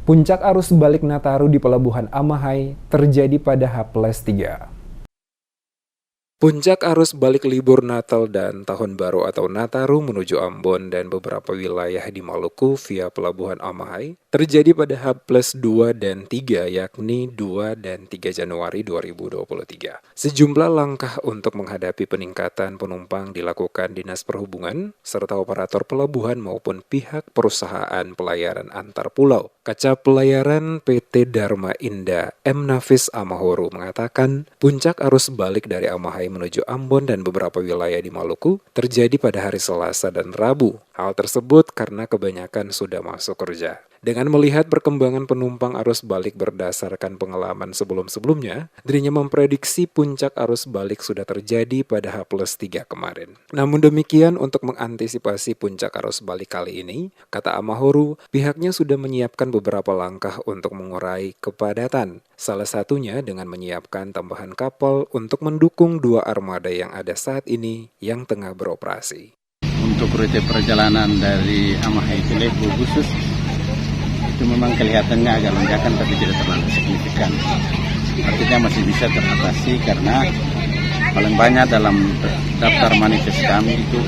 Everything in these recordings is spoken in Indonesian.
Puncak arus balik Nataru di Pelabuhan Amahai terjadi pada H+3. Puncak arus balik libur Natal dan Tahun Baru atau Nataru menuju Ambon dan beberapa wilayah di Maluku via Pelabuhan Amahai terjadi pada H+2 dan 3 yakni 2 dan 3 Januari 2023. Sejumlah langkah untuk menghadapi peningkatan penumpang dilakukan Dinas Perhubungan serta operator pelabuhan maupun pihak perusahaan pelayaran antar pulau. Kaca Pelayaran PT Dharma Indah M. Nafis Amahoro mengatakan puncak arus balik dari Amahai menuju Ambon dan beberapa wilayah di Maluku terjadi pada hari Selasa dan Rabu. Hal tersebut karena kebanyakan sudah masuk kerja. Dengan melihat perkembangan penumpang arus balik berdasarkan pengalaman sebelum-sebelumnya, dirinya memprediksi puncak arus balik sudah terjadi pada H+3 kemarin. Namun demikian, untuk mengantisipasi puncak arus balik kali ini, kata Amahoro, pihaknya sudah menyiapkan beberapa langkah untuk mengurai kepadatan. Salah satunya dengan menyiapkan tambahan kapal untuk mendukung 2 armada yang ada saat ini yang tengah beroperasi. Untuk rute perjalanan dari Amahai ke Lebu khusus, itu memang kelihatannya agak lonjakan tapi tidak terlalu signifikan. Artinya masih bisa teratasi karena paling banyak dalam daftar manifest kami itu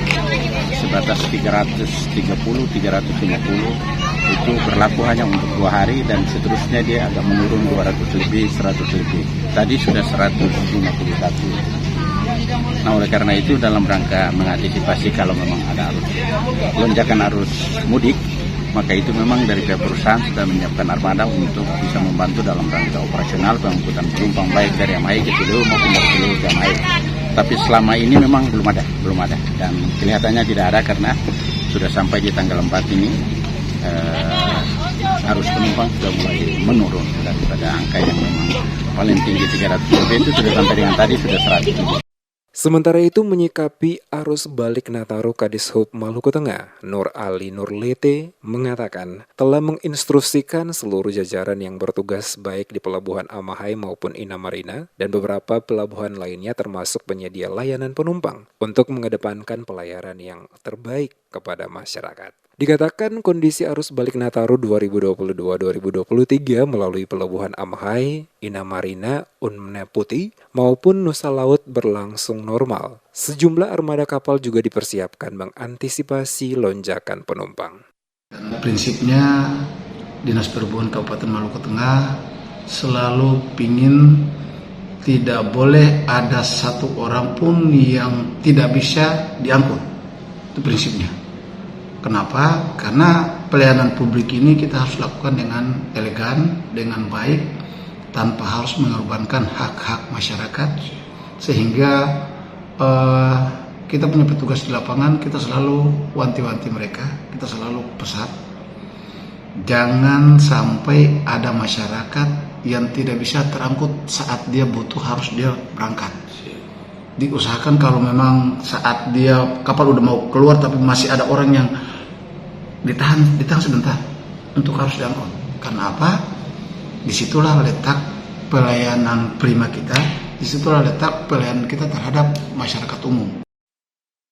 sebatas 330-350 itu berlaku hanya untuk 2 hari dan seterusnya dia agak menurun 200 lebih, 100 lebih. Tadi sudah 151. Nah, oleh karena itu dalam rangka mengantisipasi kalau memang ada lonjakan arus mudik, maka itu memang dari pihak perusahaan sudah menyiapkan armada untuk bisa membantu dalam rangka operasional pengangkutan penumpang baik dari Amahai ke Tileu maupun dari Tileu ke Amahai. Tapi selama ini memang belum ada dan kelihatannya tidak ada karena sudah sampai di tanggal 4 ini arus penumpang sudah mulai menurun daripada angka yang memang paling tinggi 300 lebih itu sudah sampai dengan tadi sudah 100. Sementara itu menyikapi arus balik Nataru, Kadishub Maluku Tengah, Nur Ali Nurlete mengatakan telah menginstruksikan seluruh jajaran yang bertugas baik di Pelabuhan Amahai maupun Inamarina dan beberapa pelabuhan lainnya termasuk penyedia layanan penumpang untuk mengedepankan pelayaran yang terbaik kepada masyarakat. Dikatakan kondisi arus balik Nataru 2022-2023 melalui Pelabuhan Amahai, Inamarina, Unneputi maupun Nusa Laut berlangsung normal. Sejumlah armada kapal juga dipersiapkan mengantisipasi lonjakan penumpang. Prinsipnya Dinas Perhubungan Kabupaten Maluku Tengah selalu ingin tidak boleh ada satu orang pun yang tidak bisa diangkut. Itu prinsipnya. Kenapa? Karena pelayanan publik ini kita harus lakukan dengan elegan, dengan baik, tanpa harus mengorbankan hak-hak masyarakat. Sehingga kita punya petugas di lapangan, kita selalu wanti-wanti mereka, kita selalu pesan. Jangan sampai ada masyarakat yang tidak bisa terangkut saat dia butuh harus dia berangkat. Diusahakan kalau memang saat dia kapal udah mau keluar tapi masih ada orang yang ditahan sebentar untuk harus diangkut. Karena apa? Disitulah letak pelayanan prima kita, disitulah letak pelayanan kita terhadap masyarakat umum.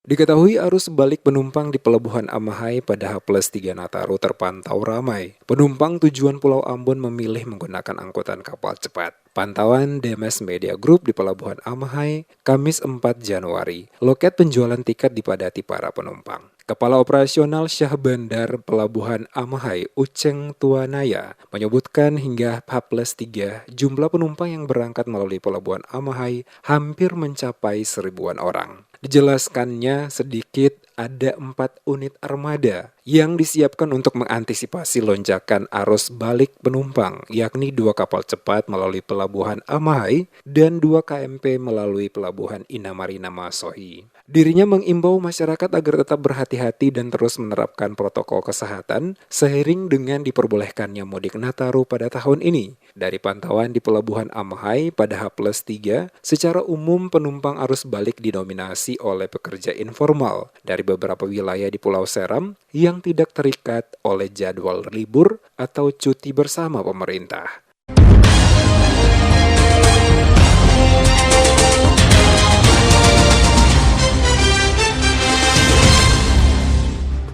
Diketahui arus balik penumpang di Pelabuhan Amahai pada H+3 Nataru terpantau ramai. Penumpang tujuan Pulau Ambon memilih menggunakan angkutan kapal cepat. Pantauan DMS Media Group di Pelabuhan Amahai, Kamis 4 Januari. Loket penjualan tiket dipadati para penumpang. Kepala Operasional Syah Bandar Pelabuhan Amahai, Uceng Tuanaya, menyebutkan hingga H+3 jumlah penumpang yang berangkat melalui Pelabuhan Amahai hampir mencapai 1.000-an orang. Dijelaskannya sedikit ada 4 unit armada yang disiapkan untuk mengantisipasi lonjakan arus balik penumpang, yakni 2 kapal cepat melalui Pelabuhan Amahai dan 2 KMP melalui Pelabuhan Inamarina Masohi. Dirinya mengimbau masyarakat agar tetap berhati-hati dan terus menerapkan protokol kesehatan seiring dengan diperbolehkannya mudik Nataru pada tahun ini. Dari pantauan di Pelabuhan Amahai pada H+3, secara umum penumpang arus balik didominasi oleh pekerja informal dari beberapa wilayah di Pulau Seram yang tidak terikat oleh jadwal libur atau cuti bersama pemerintah.